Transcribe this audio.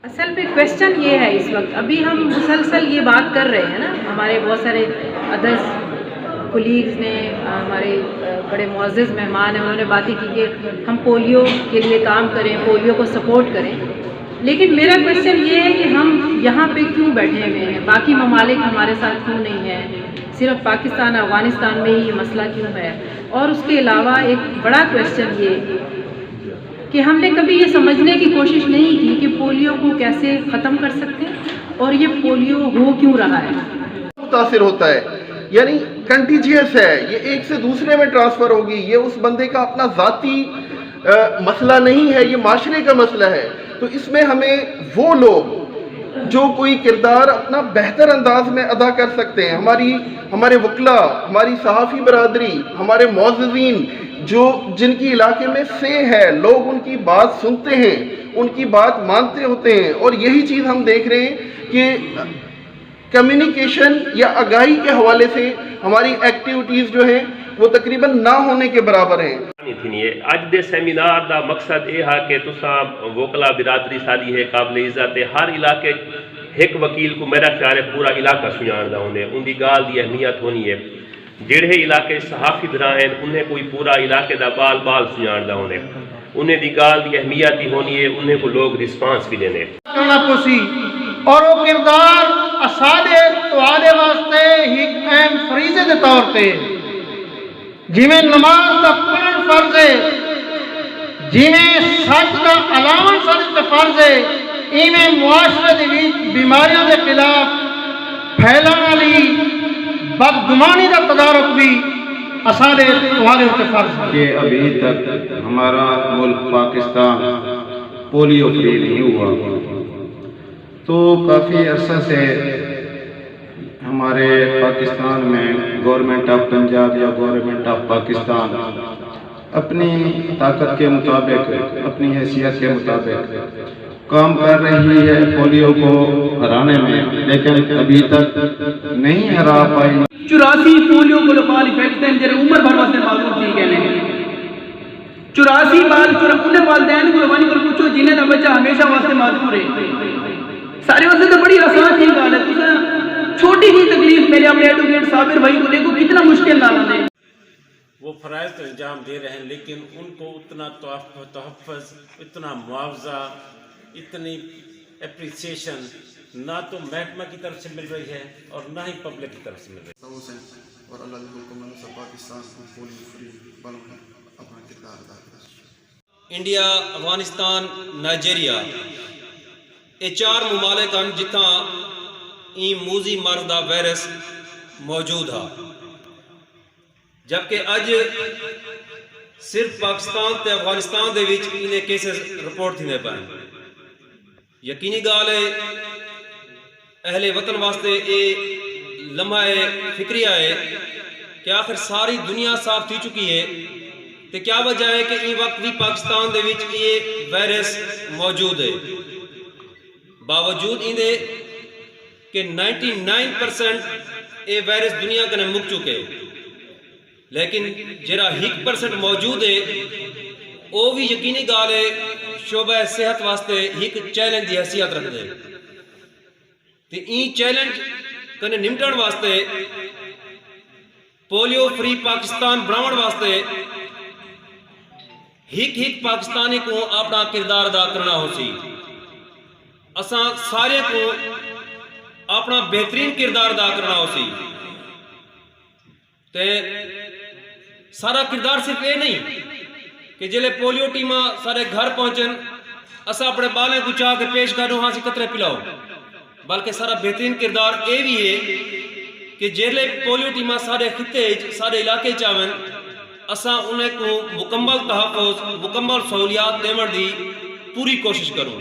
اصل پہ کویشچن یہ ہے، اس وقت ابھی ہم مسلسل یہ بات کر رہے ہیں نا، ہمارے بہت سارے ادرس کولیگز نے، ہمارے بڑے معزز مہمان ہیں، انہوں نے باتیں کی کہ ہم پولیو کے لیے کام کریں، پولیو کو سپورٹ کریں، لیکن میرا کویشچن یہ ہے کہ ہم یہاں پہ کیوں بیٹھے ہوئے ہیں، باقی ممالک ہمارے ساتھ کیوں نہیں ہیں، صرف پاکستان افغانستان میں ہی یہ مسئلہ کیوں ہے؟ اور اس کے علاوہ ایک بڑا کویشچن یہ کہ ہم نے کبھی یہ سمجھنے کی کوشش نہیں کی کہ پولیو کو کیسے ختم کر سکتے ہیں اور یہ پولیو ہو کیوں رہا ہے۔ متاثر ہوتا ہے، یعنی کنٹیجیس ہے، یہ ایک سے دوسرے میں ٹرانسفر ہوگی، یہ اس بندے کا اپنا ذاتی مسئلہ نہیں ہے، یہ معاشرے کا مسئلہ ہے۔ تو اس میں ہمیں وہ لوگ جو کوئی کردار اپنا بہتر انداز میں ادا کر سکتے ہیں، ہمارے وکلاء، ہماری صحافی برادری، ہمارے معززین، جن کی علاقے میں سے ہے، لوگ ان کی بات سنتے ہیں، ان کی بات مانتے ہوتے ہیں، اور یہی چیز ہم دیکھ رہے ہیں کہ کمیونیکیشن یا آگاہی کے حوالے سے ہماری ایکٹیویٹیز جو ہیں وہ تقریباً نہ ہونے کے برابر ہیں۔ اج دے سیمینار دا مقصد یہ ہے کہ تساں وکلا برادری ساری ہے قابل عزت ہے، ہر علاقے ایک وکیل کو میرا خیال ہے پورا علاقہ سنجھاندا ہونے، ان دی گال دی اہمیت ہونی ہے، جڑے علاقے صحافی بھرا ہیں انہیں کوئی پورا علاقے دا بال سنجھاندا ہونے، انہیں دی گال دی اہمیت ہی ہونی ہے، انہیں کو لوگ رسپانس بھی دینے اور وہ کردار اسادے توالے واسطے ایک اہم فریضے دے طور تے جویں نماز دا پڑھن فرض ہے، جویں سچ دا علامت سچ تے فرض ہے، ایویں معاشرے دے وچ بیماریاں دے خلاف پھیلن والی بدگمانی دا تدارک بھی اسادے توالے تے فرض ہے۔ کہ ابھی تک ہمارا ملک پاکستان پولیو فری نہیں ہوا، تو کافی عرصہ سے ہمارے پاکستان میں گورنمنٹ آف پنجاب یا گورنمنٹ آف پاکستان اپنی طاقت کے مطابق، اپنی حیثیت کے مطابق کام کر رہی ہے پولیو کو ہرانے میں، لیکن ابھی تک نہیں ہرا پائی۔ 84 پولیو کو لوکال افیکٹ ہیں جنہیں عمر بھر واسطے معلوم تھی کہنے 84 بار انہیں والدین کو روانی کر پوچھو جنہیں دا بچہ ہمیشہ واسطے معذور ہے، سارے واسطے تو بڑی آسان تھی گال ہے، چھوٹی ہی تکلیف میرے اپنے ایڈوکیٹ صابر بھائی کو لے کو کتنا مشکل لانا دیں۔ وہ فرائض تو انجام دے رہے ہیں، لیکن ان کو اتنا تحفظ، اتنا معاوضہ، اتنی اپریسیشن نہ تو محکمہ کی طرف سے مل رہی ہے اور نہ ہی پبلک کی طرف سے مل رہی ہے۔ اور اللہ کے حکم سے پاکستان کو پولیو فری بنانا اپنا کردار ادا کرے۔ انڈیا، افغانستان، نائجیریا یہ 4 ممالک ہیں جتھاں این موذی مرض دا وائرس موجود ہے، جبکہ اج صرف پاکستان تے افغانستان دے وچ انہیں کیسز رپورٹ تھینے پائیں۔ یقینی گال ہے اہل وطن واسطے یہ لمحہ فکریہ ہے کہ آخر ساری دنیا صاف تھی چکی ہے، تو کیا وجہ ہے کہ این وقت بھی پاکستان دے وچ یہ وائرس موجود ہے، باوجود اندے کہ 99% یہ وائرس دنیا کنے مک چکے، لیکن جرا 1% موجود ہے وہ بھی یقینی گال ہے شعبہ صحت واسطے ایک چیلنج دی حیثیت رکھ دے، تو این چیلنج کنے نمٹن واسطے پولیو فری پاکستان بناون واسطے ایک پاکستانی کو اپنا کردار ادا کرنا ہو سی، اساں سارے کو اپنا بہترین کردار ادا کرنا ہو سی، تے سارا کردار صرف یہ نہیں کہ جلے پولیو ٹیمہ سارے گھر پہنچن اسا اپنے بالیں کو چاہ کے پیش کروں ہاں سی قطرے پلاؤ، بلکہ سارا بہترین کردار یہ بھی ہے کہ جلے پولیو ٹیمہ سارے خطے سارے علاقے چاہن اسا انہیں کو مکمل تحفظ، مکمل سہولیات دیون دی پوری کوشش کروں۔